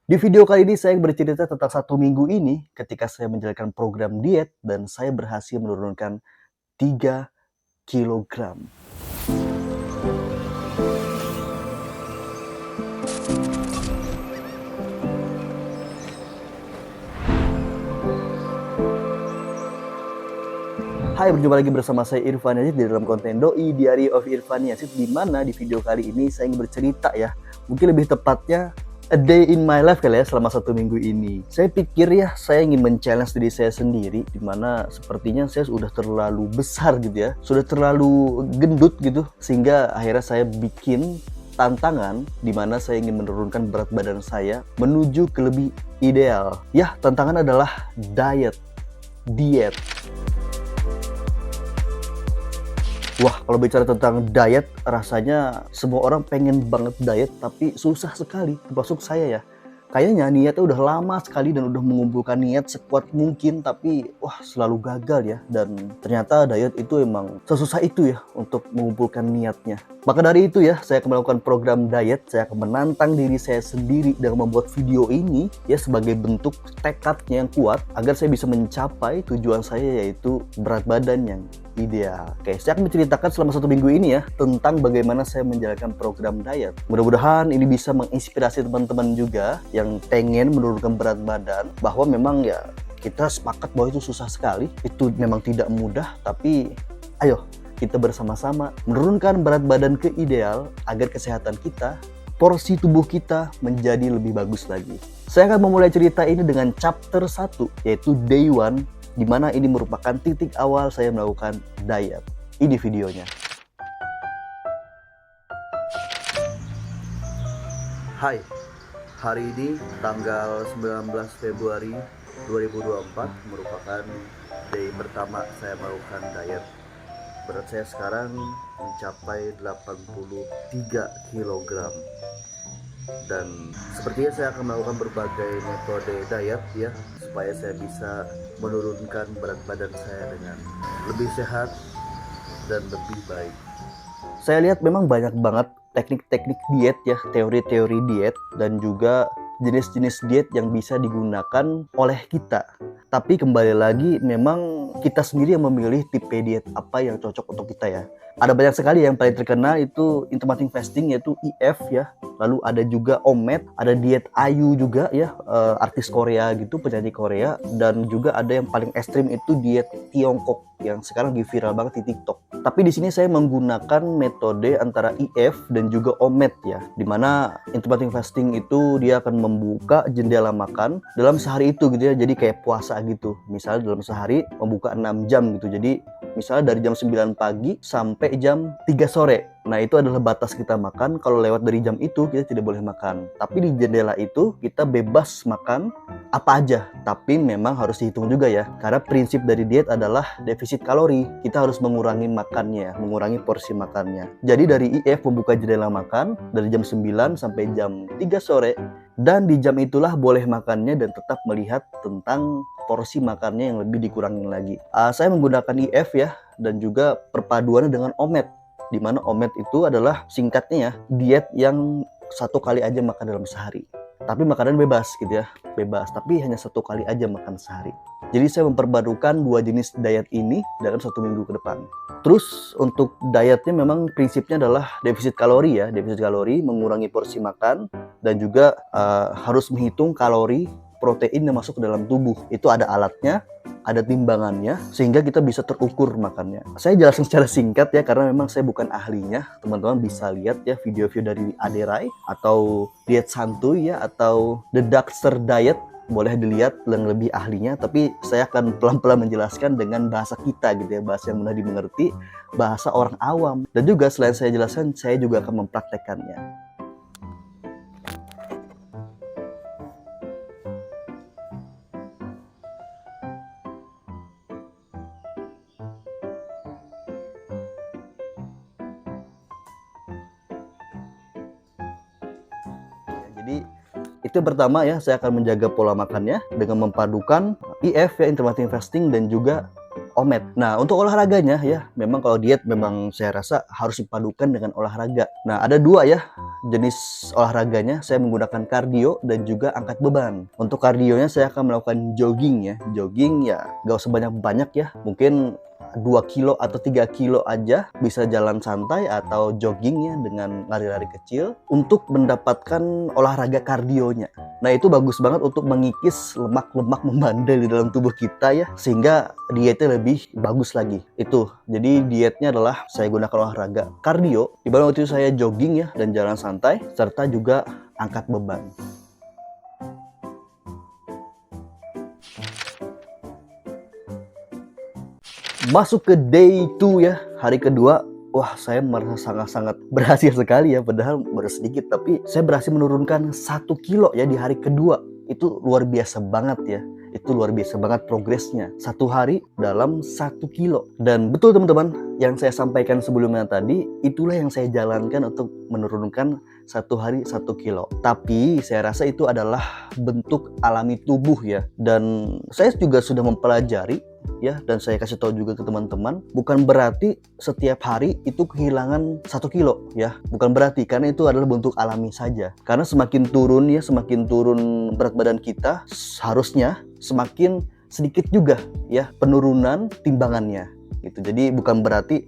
Di video kali ini saya bercerita tentang 1 minggu ini ketika saya menjalankan program diet dan saya berhasil menurunkan 3 kilogram. Hai, berjumpa lagi bersama saya Irfan Yazid di dalam konten Doi Diary of Irfan Yazid, di mana di video kali ini saya ingin bercerita ya, mungkin lebih tepatnya a day in my life kali ya, selama 1 minggu ini. Saya pikir ya, saya ingin men-challenge diri saya sendiri, di mana sepertinya saya sudah terlalu besar gitu ya, sudah terlalu gendut gitu, sehingga akhirnya saya bikin tantangan di mana saya ingin menurunkan berat badan saya menuju ke lebih ideal. Ya, tantangan adalah diet. Wah, kalau bicara tentang diet, rasanya semua orang pengen banget diet, tapi susah sekali, termasuk saya ya. Kayaknya niatnya udah lama sekali dan udah mengumpulkan niat sekuat mungkin, tapi wah selalu gagal ya. Dan ternyata diet itu emang sesusah itu ya untuk mengumpulkan niatnya. Maka dari itu ya, saya akan melakukan program diet, saya akan menantang diri saya sendiri dengan membuat video ini ya sebagai bentuk tekadnya yang kuat agar saya bisa mencapai tujuan saya, yaitu berat badan yang ideal. Oke, saya akan menceritakan selama 1 minggu ini ya tentang bagaimana saya menjalankan program diet. Mudah-mudahan ini bisa menginspirasi teman-teman juga yang pengen menurunkan berat badan, bahwa memang ya kita sepakat bahwa itu susah sekali, itu memang tidak mudah, tapi ayo kita bersama-sama menurunkan berat badan ke ideal agar kesehatan kita, porsi tubuh kita menjadi lebih bagus lagi. Saya akan memulai cerita ini dengan chapter 1, yaitu day 1, di mana ini merupakan titik awal saya melakukan diet. Ini videonya. Hai, hari ini tanggal 19 Februari 2024 merupakan day pertama saya melakukan diet. Berat saya sekarang mencapai 83 kg. Dan sepertinya saya akan melakukan berbagai metode diet ya, supaya saya bisa menurunkan berat badan saya dengan lebih sehat dan lebih baik. Saya lihat memang banyak banget teknik-teknik diet ya, teori-teori diet, dan juga jenis-jenis diet yang bisa digunakan oleh kita. Tapi kembali lagi, memang kita sendiri yang memilih tipe diet apa yang cocok untuk kita ya. Ada banyak sekali, yang paling terkenal itu intermittent fasting, yaitu IF ya. Lalu ada juga OMAD, ada diet Ayu juga ya, artis Korea gitu, penyanyi Korea. Dan juga ada yang paling ekstrim itu diet Tiongkok yang sekarang lagi viral banget di TikTok. Tapi di sini saya menggunakan metode antara IF dan juga OMAD ya, dimana intermittent fasting itu dia akan membuka jendela makan dalam sehari itu gitu ya, jadi kayak puasa gitu. Misalnya dalam sehari membuka 6 jam gitu, jadi misalnya dari jam 9 pagi sampai jam 3 sore. Nah, itu adalah batas kita makan. Kalau lewat dari jam itu, kita tidak boleh makan. Tapi di jendela itu, kita bebas makan apa aja. Tapi memang harus dihitung juga ya. Karena prinsip dari diet adalah defisit kalori. Kita harus mengurangi makannya, mengurangi porsi makannya. Jadi dari IF membuka jendela makan dari jam 9 sampai jam 3 sore. Dan di jam itulah boleh makannya dan tetap melihat tentang porsi makannya yang lebih dikurangin lagi. Saya menggunakan IF ya, dan juga perpaduannya dengan OMAD, di mana OMAD itu adalah singkatnya ya, diet yang 1 kali aja makan dalam sehari. Tapi makanan bebas gitu ya, bebas, tapi hanya 1 kali aja makan sehari. Jadi saya memperbarukan 2 jenis diet ini dalam 1 minggu ke depan. Terus untuk dietnya memang prinsipnya adalah defisit kalori ya, defisit kalori, mengurangi porsi makan, dan juga harus menghitung kalori protein yang masuk ke dalam tubuh. Itu ada alatnya, ada timbangannya, sehingga kita bisa terukur makannya. Saya jelaskan secara singkat ya, karena memang saya bukan ahlinya. Teman-teman bisa lihat ya video-video dari Aderai, atau Diet Santuy ya, atau The Doctor Diet, boleh dilihat yang lebih ahlinya. Tapi saya akan pelan-pelan menjelaskan dengan bahasa kita gitu ya, bahasa yang mudah dimengerti, bahasa orang awam. Dan juga selain saya jelaskan, saya juga akan mempraktekkannya. Jadi itu yang pertama ya, saya akan menjaga pola makannya dengan mempadukan IF ya, intermittent fasting, dan juga OMAD. Nah, untuk olahraganya ya, memang kalau diet memang saya rasa harus dipadukan dengan olahraga. Nah, ada 2 ya jenis olahraganya saya menggunakan kardio dan juga angkat beban. Untuk kardionya saya akan melakukan jogging ya. Jogging ya gak usah banyak-banyak ya. Mungkin 2 kilo atau 3 kilo aja, bisa jalan santai atau joggingnya dengan lari-lari kecil untuk mendapatkan olahraga kardionya. Nah itu bagus banget untuk mengikis lemak-lemak membandel di dalam tubuh kita ya, sehingga dietnya lebih bagus lagi. Itu, jadi dietnya adalah saya gunakan olahraga kardio, di mana waktu itu saya jogging ya dan jalan santai, serta juga angkat beban. Masuk ke day 2 ya, hari kedua. Wah, saya merasa sangat-sangat berhasil sekali ya, padahal baru sedikit, tapi saya berhasil menurunkan 1 kilo ya di hari kedua. Itu luar biasa banget ya. Itu luar biasa banget progresnya. 1 hari dalam 1 kilo. Dan betul teman-teman, yang saya sampaikan sebelumnya tadi, itulah yang saya jalankan untuk menurunkan 1 hari 1 kilo. Tapi saya rasa itu adalah bentuk alami tubuh ya. Dan saya juga sudah mempelajari ya, dan saya kasih tahu juga ke teman-teman, bukan berarti setiap hari itu kehilangan 1 kilo ya, bukan berarti, karena itu adalah bentuk alami saja. Karena semakin turun ya, semakin turun berat badan kita, harusnya semakin sedikit juga ya penurunan timbangannya gitu. Jadi bukan berarti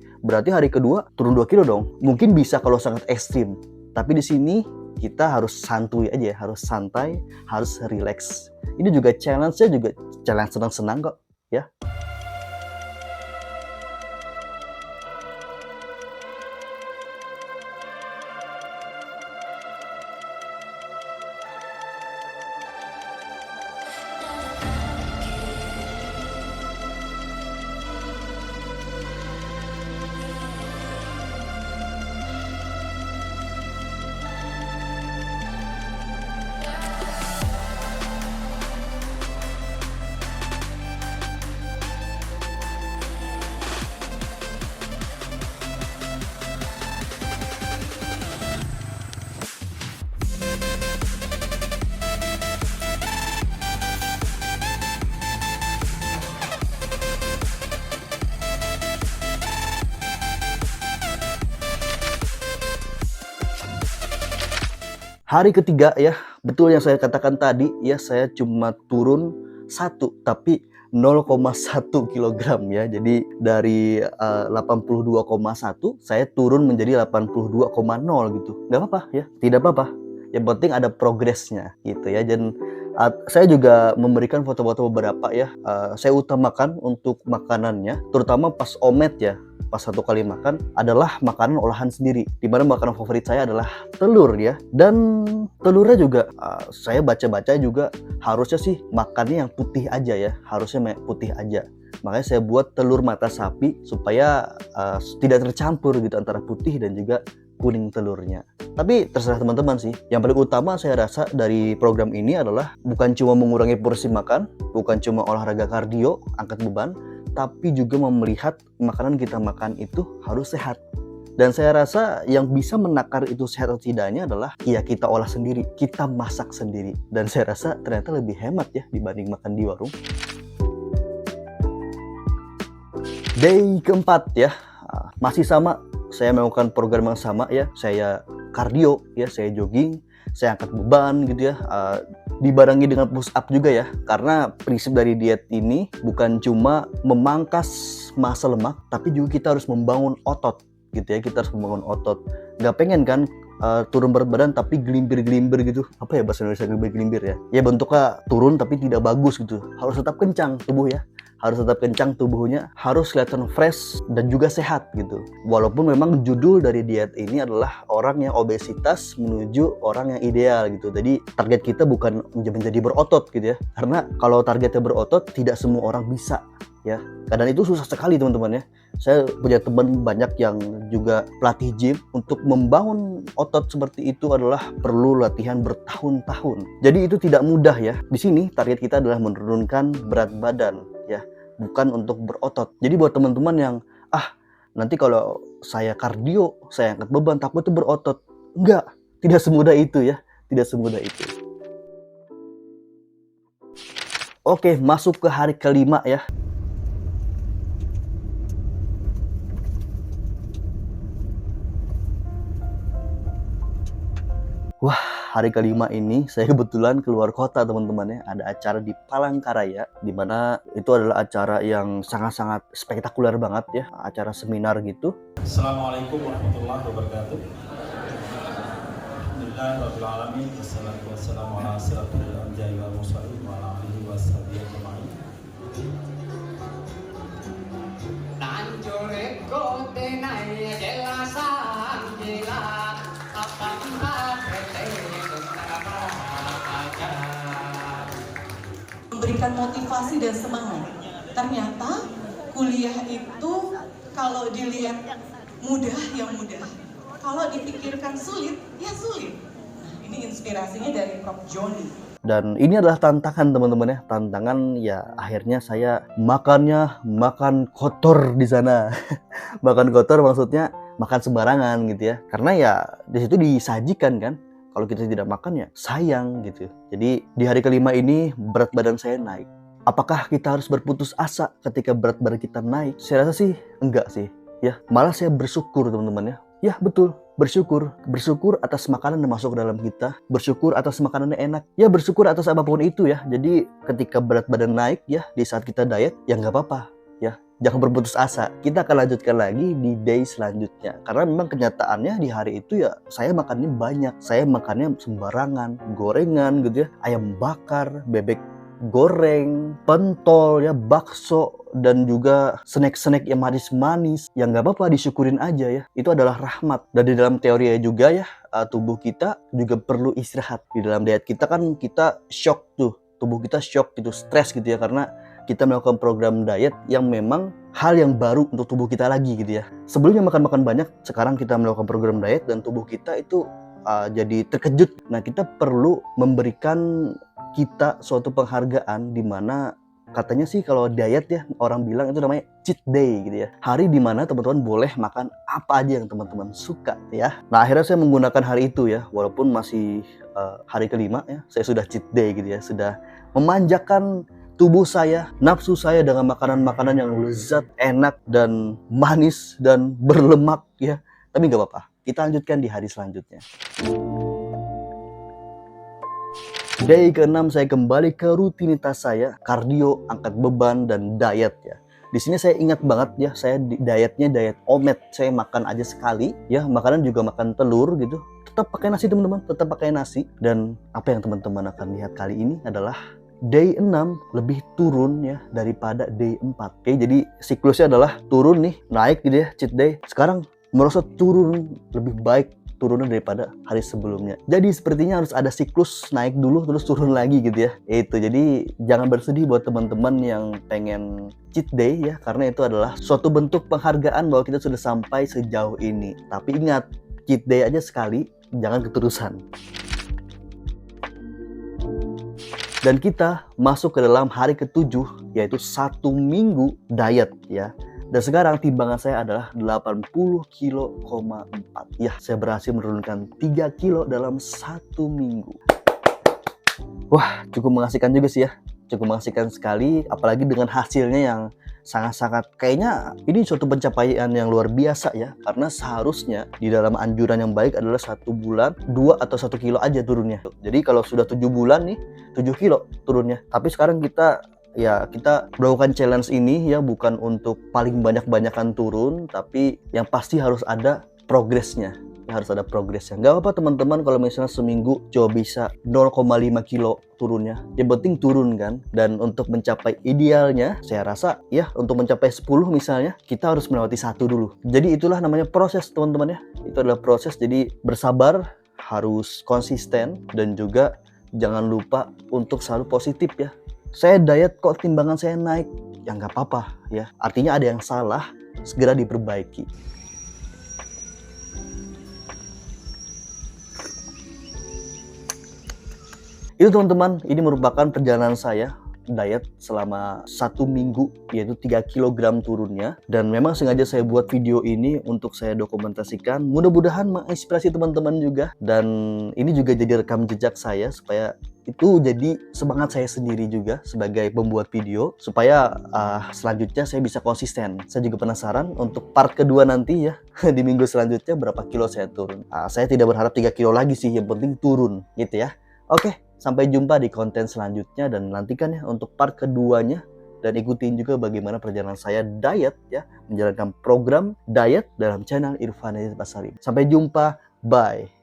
hari kedua turun 2 kilo dong. Mungkin bisa kalau sangat ekstrim, tapi di sini kita harus santuy aja, harus santai, harus relax. Ini juga challenge-nya juga challenge senang-senang kok ya. Hari ketiga ya, betul yang saya katakan tadi ya, saya cuma turun 1 tapi 0,1 kilogram ya. Jadi dari 82,1 saya turun menjadi 82,0 gitu. Nggak apa-apa ya, tidak apa-apa. Yang penting ada progresnya gitu ya. Dan saya juga memberikan foto-foto beberapa ya. Saya utamakan untuk makanannya, terutama pas omet ya. Pas 1 kali makan adalah makanan olahan sendiri, dimana makanan favorit saya adalah telur ya. Dan telurnya juga saya baca-baca juga harusnya sih makannya yang putih aja ya, harusnya putih aja. Makanya saya buat telur mata sapi supaya tidak tercampur gitu antara putih dan juga kuning telurnya. Tapi terserah teman-teman sih. Yang paling utama saya rasa dari program ini adalah bukan cuma mengurangi porsi makan, bukan cuma olahraga kardio, angkat beban, tapi juga melihat makanan kita makan itu harus sehat. Dan saya rasa yang bisa menakar itu sehat atau tidaknya adalah ya kita olah sendiri, kita masak sendiri. Dan saya rasa ternyata lebih hemat ya dibanding makan di warung. Day keempat ya, masih sama, saya melakukan program yang sama ya. Saya kardio ya, saya jogging, saya angkat beban gitu ya, dibarengi dengan push up juga ya. Karena prinsip dari diet ini bukan cuma memangkas massa lemak, tapi juga kita harus membangun otot gitu ya. Kita harus membangun otot. Nggak pengen kan turun berat badan tapi gelimbir-gelimbir gitu. Apa ya bahasa Indonesia gelimbir-gelimbir ya? Ya bentuknya turun tapi tidak bagus gitu. Harus tetap kencang tubuh ya. Harus tetap kencang tubuhnya, harus kelihatan fresh dan juga sehat gitu. Walaupun memang judul dari diet ini adalah orang yang obesitas menuju orang yang ideal gitu. Jadi target kita bukan menjadi berotot gitu ya. Karena kalau targetnya berotot, tidak semua orang bisa ya. Kadang itu susah sekali teman-teman ya. Saya punya teman banyak yang juga pelatih gym. Untuk membangun otot seperti itu adalah perlu latihan bertahun-tahun. Jadi itu tidak mudah ya. Di sini target kita adalah menurunkan berat badan ya, bukan untuk berotot. Jadi buat teman-teman yang nanti kalau saya kardio, saya angkat beban takut itu berotot. Enggak, tidak semudah itu ya, tidak semudah itu. Oke, masuk ke hari kelima ya. hari kelima ini saya kebetulan keluar kota teman-teman ya. Ada acara di Palangkaraya, di mana itu adalah acara yang sangat-sangat spektakuler banget ya, acara seminar gitu. Assalamualaikum warahmatullahi wabarakatuh. Alhamdulillahirrahmanirrahim. Wassalatu wassalamu ala asyrafil anbiya'i wal mursalin wa ala alihi washabihi ajma'in. Memberikan motivasi dan semangat. Ternyata kuliah itu kalau dilihat mudah ya mudah, kalau dipikirkan sulit ya sulit. Nah, ini inspirasinya dari Prof. Joni. Dan ini adalah tantangan teman-teman ya, tantangan ya akhirnya saya makan kotor di sana. Makan kotor maksudnya makan sembarangan gitu ya, karena ya di situ disajikan kan. Kalau kita tidak makan ya sayang gitu. Jadi di hari kelima ini berat badan saya naik. Apakah kita harus berputus asa ketika berat badan kita naik? Saya rasa sih enggak sih ya. Malah saya bersyukur teman-teman ya. Ya betul, bersyukur. Bersyukur atas makanan yang masuk ke dalam kita. Bersyukur atas makanan yang enak. Ya bersyukur atas apapun itu ya. Jadi ketika berat badan naik ya, di saat kita diet ya nggak apa-apa ya. Jangan berputus asa. Kita akan lanjutkan lagi di day selanjutnya. Karena memang kenyataannya di hari itu ya saya makannya banyak. Saya makannya sembarangan, gorengan gitu ya. Ayam bakar, bebek goreng, pentol ya, bakso, dan juga snack-snack yang manis-manis. Ya nggak apa-apa, disyukurin aja ya. Itu adalah rahmat. Dan di dalam teorinya juga ya, tubuh kita juga perlu istirahat. Di dalam diet kita kan kita shock tuh. Tubuh kita shock gitu, stres gitu ya. Karena kita melakukan program diet yang memang hal yang baru untuk tubuh kita lagi gitu ya. Sebelumnya makan-makan banyak, sekarang kita melakukan program diet dan tubuh kita itu jadi terkejut. Nah, kita perlu memberikan kita suatu penghargaan di mana katanya sih kalau diet ya orang bilang itu namanya cheat day gitu ya. Hari di mana teman-teman boleh makan apa aja yang teman-teman suka ya. Nah, akhirnya saya menggunakan hari itu ya, walaupun masih hari kelima ya, saya sudah cheat day gitu ya, sudah memanjakan tubuh saya, nafsu saya dengan makanan-makanan yang lezat, enak, dan manis, dan berlemak ya. Tapi nggak apa-apa, kita lanjutkan di hari selanjutnya. Day ke-6 saya kembali ke rutinitas saya, kardio, angkat beban, dan diet ya. Di sini saya ingat banget ya, saya dietnya diet omet. Saya makan aja sekali ya, makanan juga makan telur gitu. Tetap pakai nasi teman-teman, tetap pakai nasi. Dan apa yang teman-teman akan lihat kali ini adalah day 6 lebih turun ya daripada day 4. Oke, jadi siklusnya adalah turun nih, naik gitu ya, cheat day. Sekarang merosot turun, lebih baik turunnya daripada hari sebelumnya. Jadi sepertinya harus ada siklus naik dulu terus turun lagi gitu ya. Itu jadi jangan bersedih buat teman-teman yang pengen cheat day ya, karena itu adalah suatu bentuk penghargaan bahwa kita sudah sampai sejauh ini. Tapi ingat, cheat day aja sekali, jangan keterusan. Dan kita masuk ke dalam hari ke-7, yaitu 1 minggu diet ya. Dan sekarang timbangan saya adalah 80,4 kilo. Ya, saya berhasil menurunkan 3 kilo dalam 1 minggu. Wah, cukup mengasihkan juga sih ya. Cukup mengasihkan sekali, apalagi dengan hasilnya yang sangat-sangat, kayaknya ini suatu pencapaian yang luar biasa ya. Karena seharusnya di dalam anjuran yang baik adalah 1 bulan 2 atau 1 kilo aja turunnya. Jadi kalau sudah 7 bulan nih 7 kilo turunnya. Tapi sekarang kita melakukan challenge ini ya bukan untuk paling banyak-banyakan turun, tapi yang pasti harus ada progresnya. Harus ada progresnya. Gak apa-apa teman-teman kalau misalnya seminggu coba bisa 0,5 kilo turunnya. Yang penting turun kan. Dan untuk mencapai idealnya, saya rasa ya untuk mencapai 10 misalnya, kita harus melewati 1 dulu. Jadi itulah namanya proses teman-teman ya. Itu adalah proses, jadi bersabar, harus konsisten, dan juga jangan lupa untuk selalu positif ya. Saya diet kok timbangan saya naik. Ya nggak apa-apa ya. Artinya ada yang salah, segera diperbaiki. Itu teman-teman, ini merupakan perjalanan saya diet selama 1 minggu, yaitu 3 kg turunnya. Dan memang sengaja saya buat video ini untuk saya dokumentasikan, mudah-mudahan menginspirasi teman-teman juga. Dan ini juga jadi rekam jejak saya supaya Itu jadi semangat saya sendiri juga sebagai pembuat video supaya selanjutnya saya bisa konsisten. Saya juga penasaran untuk part kedua nanti ya di minggu selanjutnya berapa kilo saya turun. Saya tidak berharap 3 kilo lagi sih, yang penting turun gitu ya. Oke, sampai jumpa di konten selanjutnya dan nantikan ya untuk part keduanya. Dan ikutin juga bagaimana perjalanan saya diet ya, menjalankan program diet dalam channel Irfan Basari. Sampai jumpa, bye.